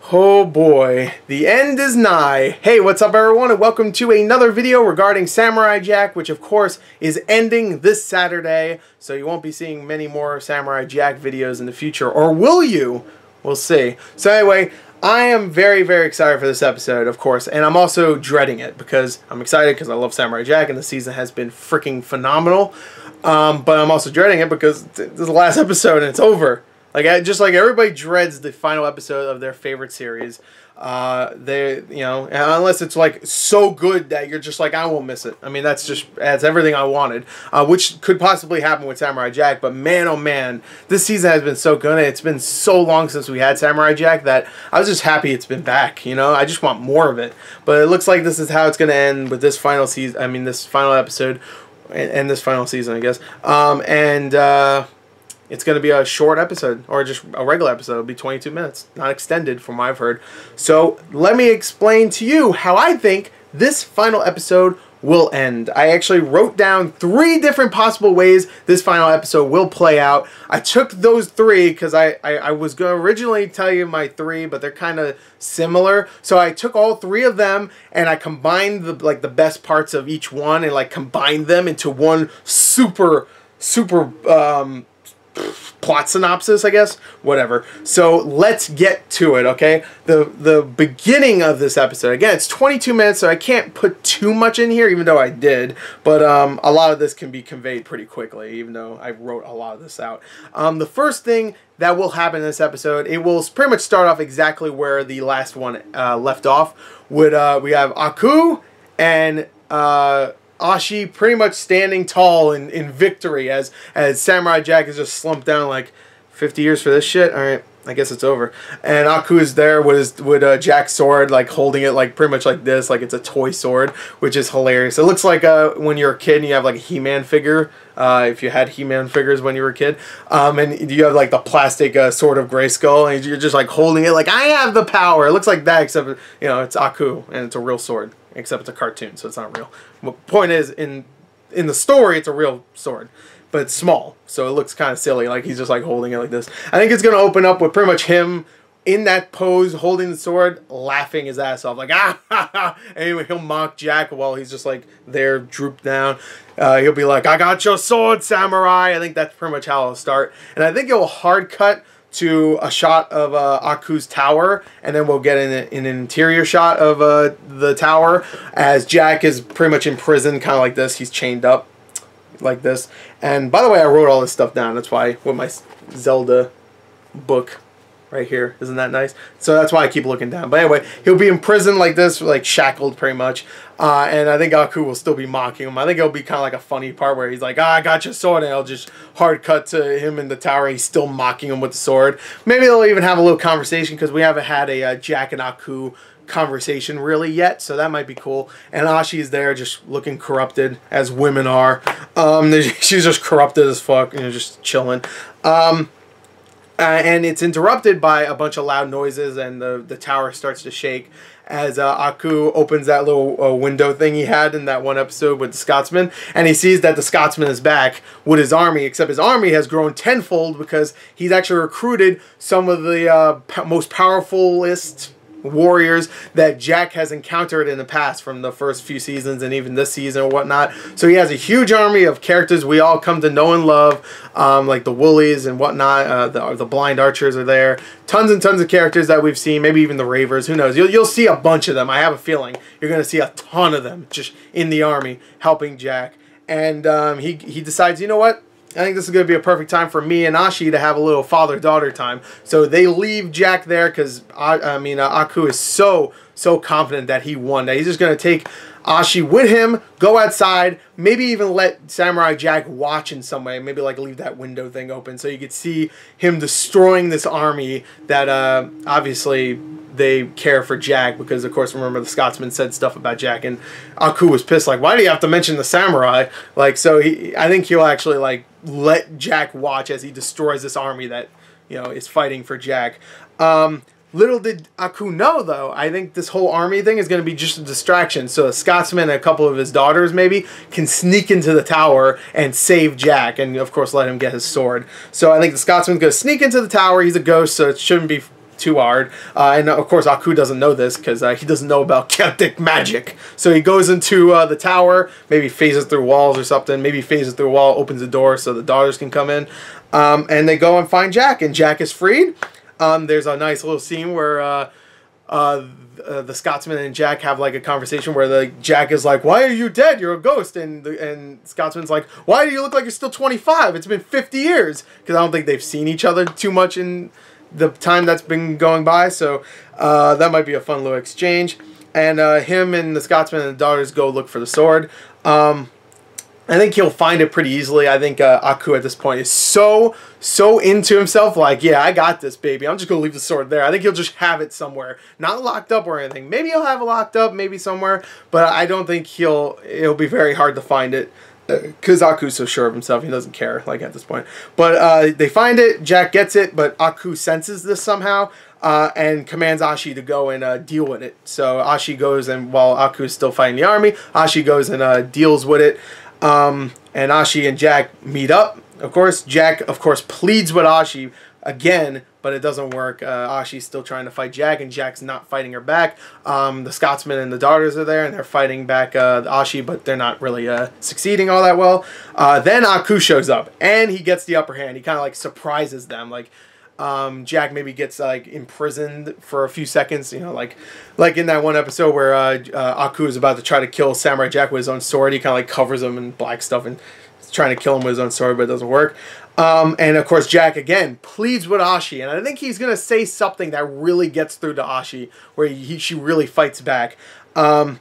Oh boy, the end is nigh. Hey, what's up everyone, and welcome to another video regarding Samurai Jack, which of course is ending this Saturday, so you won't be seeing many more Samurai Jack videos in the future, or will you? We'll see. So anyway, I am very, very excited for this episode, of course, and I'm also dreading it because I'm excited because I love Samurai Jack and the season has been freaking phenomenal, but I'm also dreading it because this is the last episode and it's over. Just like everybody dreads the final episode of their favorite series, unless it's like so good that you're just like, I won't miss it. I mean, that's everything I wanted, which could possibly happen with Samurai Jack. But man, oh man, this season has been so good. And it's been so long since we had Samurai Jack that I was just happy it's been back. You know, I just want more of it. But it looks like this is how it's going to end with this final season. I mean, this final episode and this final season, I guess. It's going to be a short episode, or just a regular episode. It'll be 22 minutes, not extended from what I've heard. So let me explain to you how I think this final episode will end. I actually wrote down 3 different possible ways this final episode will play out. I took those 3 because I was going to originally tell you my 3, but they're kind of similar. So I took all 3 of them and I combined the best parts of each one and combined them into one super plot synopsis, I guess. Whatever. So let's get to it, okay? The beginning of this episode, again, it's 22 minutes, so I can't put too much in here, even though I did. But a lot of this can be conveyed pretty quickly, even though I wrote a lot of this out. The first thing that will happen in this episode, it will pretty much start off exactly where the last one left off. We have Aku and Ashi pretty much standing tall in victory as Samurai Jack is just slumped down like 50 years for this shit. Alright, I guess it's over. And Aku is there with Jack's sword, holding it pretty much like this, like it's a toy sword, which is hilarious. It looks like when you're a kid and you have a He-Man figure, if you had He-Man figures when you were a kid, and you have the plastic sword of Grayskull, and you're just holding it like, I have the power. It looks like that, except it's Aku and it's a real sword. Except it's a cartoon, so it's not real. The point is, in the story, it's a real sword, but it's small, so it looks kind of silly. He's just holding it like this. I think it's gonna open up with pretty much him in that pose, holding the sword, laughing his ass off, ah ha ha. Anyway, he'll mock Jack while he's just there, drooped down. He'll be like, I got your sword, samurai. I think that's pretty much how it'll start, and I think it'll hard cut to a shot of Aku's tower, and then we'll get an interior shot of the tower as Jack is pretty much in prison, kind of like this. He's chained up like this. And by the way, I wrote all this stuff down. That's why with my Zelda book right here. Isn't that nice? So that's why I keep looking down. But anyway, he'll be in prison like this, shackled pretty much. And I think Aku will still be mocking him. I think it'll be kind of a funny part where he's like, I got your sword, and I'll just hard cut to him in the tower. He's still mocking him with the sword. Maybe they'll even have a little conversation because we haven't had a Jack and Aku conversation really yet, so that might be cool. And Ashi's there just looking corrupted, as women are. She's just corrupted as fuck, just chilling. And it's interrupted by a bunch of loud noises, and the tower starts to shake as Aku opens that little window thing he had in that one episode with the Scotsman, and he sees that the Scotsman is back with his army, except his army has grown tenfold because he's actually recruited some of the most powerfulest warriors that Jack has encountered in the past from the first few seasons and even this season or whatnot. So he has a huge army of characters we all come to know and love, like the Woolies and whatnot. The blind archers are there. Tons and tons of characters that we've seen, maybe even the Ravers. Who knows? You'll see a bunch of them. I have a feeling you're going to see a ton of them just in the army helping Jack. And he decides, you know what? I think this is going to be a perfect time for me and Ashi to have a little father-daughter time. So they leave Jack there because, Aku is so confident that he won. That he's just going to take Ashi with him, go outside, maybe even let Samurai Jack watch in some way. Maybe leave that window thing open so you could see him destroying this army that obviously they care for Jack because, of course, remember the Scotsman said stuff about Jack, and Aku was pissed, why do you have to mention the samurai? So I think he'll actually let Jack watch as he destroys this army that is fighting for Jack. Little did Aku know, though, I think this whole army thing is going to be just a distraction. So a Scotsman and a couple of his daughters, maybe, can sneak into the tower and save Jack and, of course, let him get his sword. So I think the Scotsman's going to sneak into the tower. He's a ghost, so it shouldn't be too hard. And of course, Aku doesn't know this because he doesn't know about Celtic magic. So he goes into the tower, maybe phases through walls or something. Maybe phases through a wall, opens the door so the daughters can come in. And they go and find Jack, and Jack is freed. There's a nice little scene where the Scotsman and Jack have like a conversation where Jack is like, "Why are you dead? You're a ghost." And Scotsman's like, "Why do you look like you're still 25? It's been 50 years." Because I don't think they've seen each other too much in the time that's been going by. So that might be a fun little exchange. And him and the Scotsman and the daughters go look for the sword. I think he'll find it pretty easily. I think Aku at this point is so into himself, like, yeah, I got this, baby. I'm just going to leave the sword there. I think he'll just have it somewhere. Not locked up or anything. Maybe he'll have it locked up, maybe somewhere, but I don't think it'll be very hard to find it because Aku's so sure of himself, he doesn't care, like, at this point. But they find it, Jack gets it, but Aku senses this somehow. And commands Ashi to go and deal with it. So Ashi goes, and while Aku is still fighting the army, Ashi goes and deals with it. And Ashi and Jack meet up. Of course, Jack, of course, pleads with Ashi again, but it doesn't work. Ashi's still trying to fight Jack, and Jack's not fighting her back. The Scotsman and the daughters are there, and they're fighting back Ashi, but they're not really succeeding all that well. Then Aku shows up, and he gets the upper hand. He kind of like surprises them, like. Jack maybe gets like imprisoned for a few seconds, you know, like in that one episode where Aku is about to try to kill Samurai Jack with his own sword. He kind of like covers him in black stuff and is trying to kill him with his own sword, but it doesn't work. And of course, Jack again pleads with Ashi, and I think he's gonna say something that really gets through to Ashi, where she really fights back, and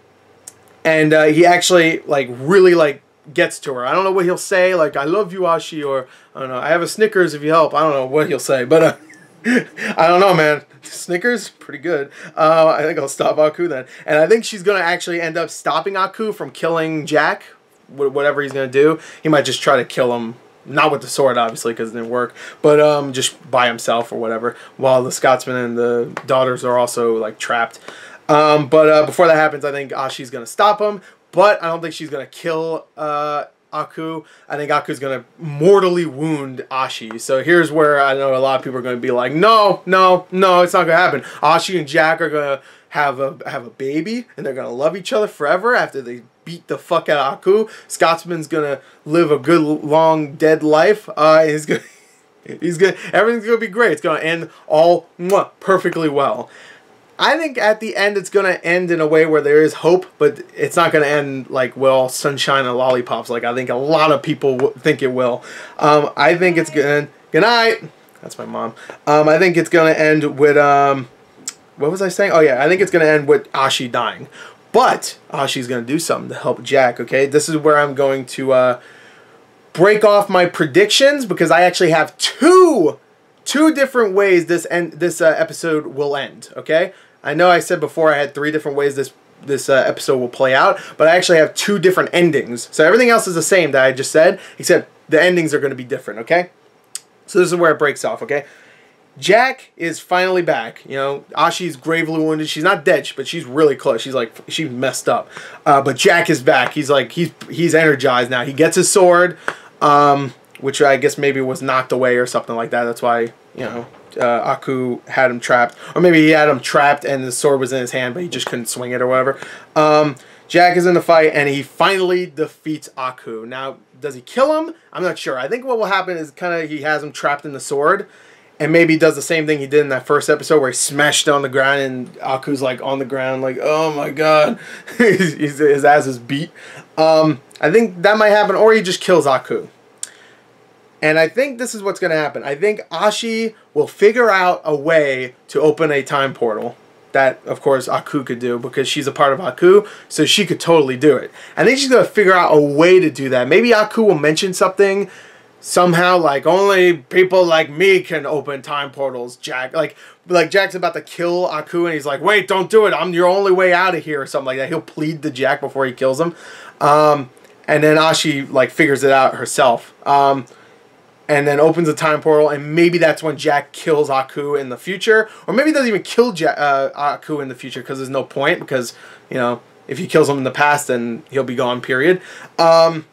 he actually like really like gets to her. I don't know what he'll say, like, "I love you, Ashi," or I don't know, "I have a Snickers if you help." I don't know what he'll say, but I don't know, man. Snickers, pretty good. I think I'll stop Aku then, and I think she's gonna actually end up stopping Aku from killing Jack. Whatever he's gonna do, he might just try to kill him, not with the sword obviously because it didn't work, but just by himself or whatever, while the Scotsman and the daughters are also like trapped. But before that happens, I think Ashi's gonna stop him. But I don't think she's going to kill Aku. I think Aku's going to mortally wound Ashi. So here's where I know a lot of people are going to be like, no, it's not going to happen. Ashi and Jack are going to have a baby, and they're going to love each other forever after they beat the fuck out of Aku. Scotsman's going to live a good, long, dead life. Everything's going to be great. It's going to end all perfectly well. I think at the end it's going to end in a way where there is hope, but it's not going to end like, well, sunshine and lollipops like I think a lot of people think it will. I think it's going to... Good night! That's my mom. I think it's going to end with... what was I saying? Oh, yeah. I think it's going to end with Ashi dying. But Ashi's going to do something to help Jack, okay? This is where I'm going to break off my predictions because I actually have two different ways this episode will end, okay? I know I said before I had 3 different ways this episode will play out, but I actually have 2 different endings. So everything else is the same that I just said, except the endings are going to be different, okay? So this is where it breaks off, okay? Jack is finally back. You know, Ashi's gravely wounded. She's not dead, but she's really close. She's messed up. But Jack is back. He's energized now. He gets his sword, which I guess maybe was knocked away or something like that. That's why, you know, Aku had him trapped. Or maybe he had him trapped and the sword was in his hand, but he just couldn't swing it or whatever. Jack is in the fight, and he finally defeats Aku. Now, does he kill him? I'm not sure. I think what will happen is kind of he has him trapped in the sword, and maybe he does the same thing he did in that first episode where he smashed on the ground, and Aku's like on the ground like, oh my god. His ass is beat. I think that might happen, or he just kills Aku. And I think this is what's going to happen. I think Ashi will figure out a way to open a time portal. That, of course, Aku could do because she's a part of Aku, so she could totally do it. I think she's going to figure out a way to do that. Maybe Aku will mention something somehow like, only people like me can open time portals, Jack. Like Jack's about to kill Aku, and he's like, wait, don't do it. I'm your only way out of here, or something like that. He'll plead to Jack before he kills him. And then Ashi, like, figures it out herself. And then opens a time portal, and maybe that's when Jack kills Aku in the future. Or maybe he doesn't even kill Aku in the future because there's no point, because, you know, if he kills him in the past, then he'll be gone, period. So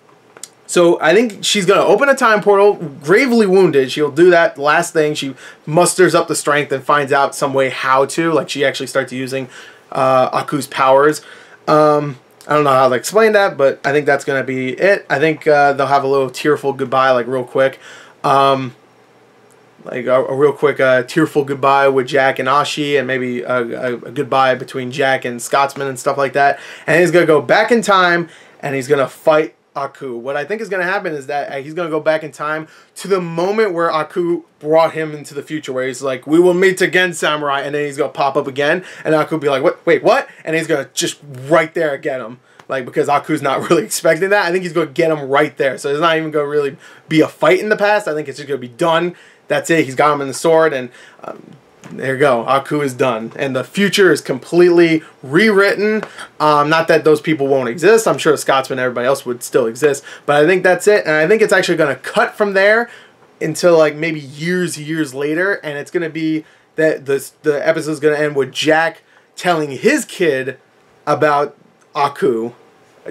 So I think she's going to open a time portal, gravely wounded. She'll do that last thing. She musters up the strength and finds out some way how to. Like, she actually starts using Aku's powers. I don't know how to explain that, but I think that's going to be it. I think they'll have a little tearful goodbye, like, real quick. Like a real quick tearful goodbye with Jack and Ashi, and maybe a goodbye between Jack and Scotsman and stuff like that. And he's going to go back in time, and he's going to fight Aku. What I think is going to happen is that he's going to go back in time to the moment where Aku brought him into the future, where he's like, "We will meet again, samurai," and then he's going to pop up again, and Aku will be like, "What? Wait, what?" And he's going to just right there get him. Like, because Aku's not really expecting that. I think he's going to get him right there. So there's not even going to really be a fight in the past. I think it's just going to be done. That's it. He's got him in the sword, and there you go. Aku is done. And the future is completely rewritten. Not that those people won't exist. I'm sure Scotsman and everybody else would still exist. But I think that's it. And I think it's actually going to cut from there until, like, maybe years later. And it's going to be that the episode is going to end with Jack telling his kid about Aku,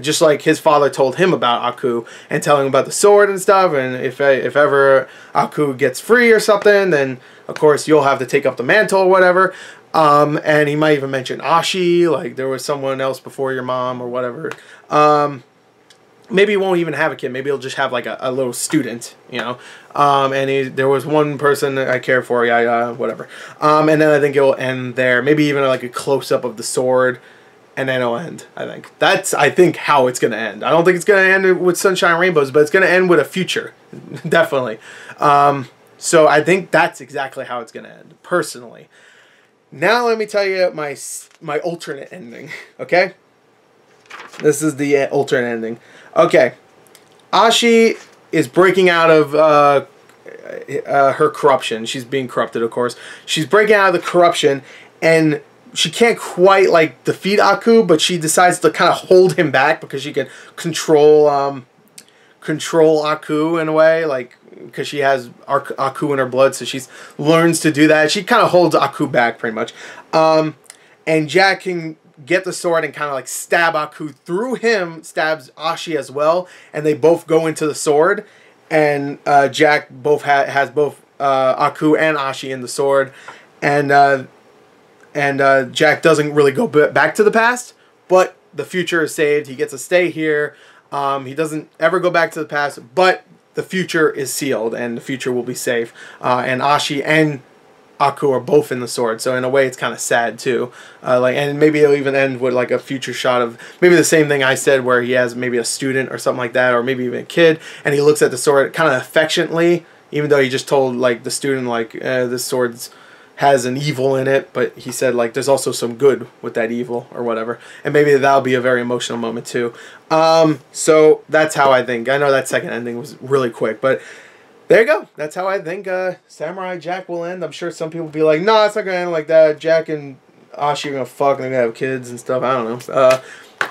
just like his father told him about Aku, and telling him about the sword and stuff. And if ever Aku gets free or something, then of course you'll have to take up the mantle or whatever. And he might even mention Ashi, like there was someone else before your mom or whatever. Maybe he won't even have a kid. Maybe he'll just have like a little student, you know. And there was one person that I care for, whatever. And then I think it'll end there. Maybe even like a close up of the sword. And then it'll end, I think. That's, I think, how it's going to end. I don't think it's going to end with Sunshine Rainbows, but it's going to end with a future. Definitely. So I think that's exactly how it's going to end, personally. Now let me tell you my alternate ending, okay? This is the alternate ending. Okay. Ashi is breaking out of her corruption. She's being corrupted, of course. She's breaking out of the corruption, and she can't quite, like, defeat Aku, but she decides to kind of hold him back because she can control Aku in a way, like, because she has Aku in her blood, so she learns to do that. She kind of holds Aku back, pretty much. And Jack can get the sword and kind of, like, stab Aku. Through him, stabs Ashi as well, and they both go into the sword. And Jack has both Aku and Ashi in the sword. And Jack doesn't really go back to the past, but the future is saved. He gets to stay here. He doesn't ever go back to the past, but the future is sealed, and the future will be safe. And Ashi and Aku are both in the sword, so in a way it's kind of sad too. And maybe it'll even end with like a future shot of maybe the same thing I said, where he has maybe a student or something like that, or maybe even a kid, and he looks at the sword kind of affectionately, even though he just told like the student like this sword's has an evil in it, but he said like there's also some good with that evil or whatever, and maybe that'll be a very emotional moment too. So that's how I think. I know that second ending was really quick, but there you go. That's how I think Samurai Jack will end. I'm sure some people will be like, no, it's not gonna end like that. Jack and Ashi are gonna fuck and they're gonna have kids and stuff. I don't know.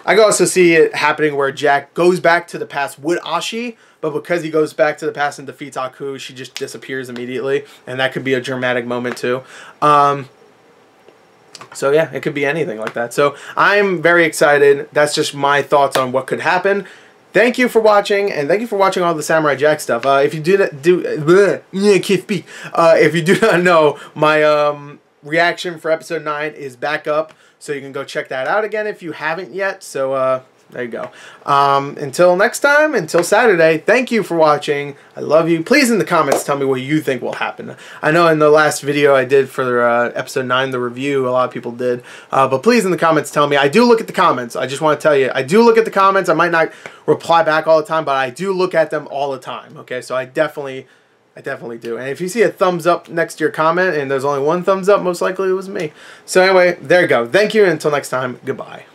I can also see it happening where Jack goes back to the past with Ashi, but because he goes back to the past and defeats Aku, she just disappears immediately, and that could be a dramatic moment too. So yeah, it could be anything like that. So I'm very excited. That's just my thoughts on what could happen. Thank you for watching, and thank you for watching all the Samurai Jack stuff. If you if you do not know, my reaction for episode 9 is back up, so you can go check that out again if you haven't yet. So there you go. Until next time, until Saturday, thank you for watching. I love you. Please in the comments tell me what you think will happen. I know in the last video I did for episode 9, the review, a lot of people did. But please in the comments tell me. I do look at the comments. I just want to tell you, I do look at the comments. I might not reply back all the time, but I do look at them all the time. Okay, so I definitely do. And if you see a thumbs up next to your comment and there's only one thumbs up, most likely it was me. So anyway, there you go. Thank you, and until next time, goodbye.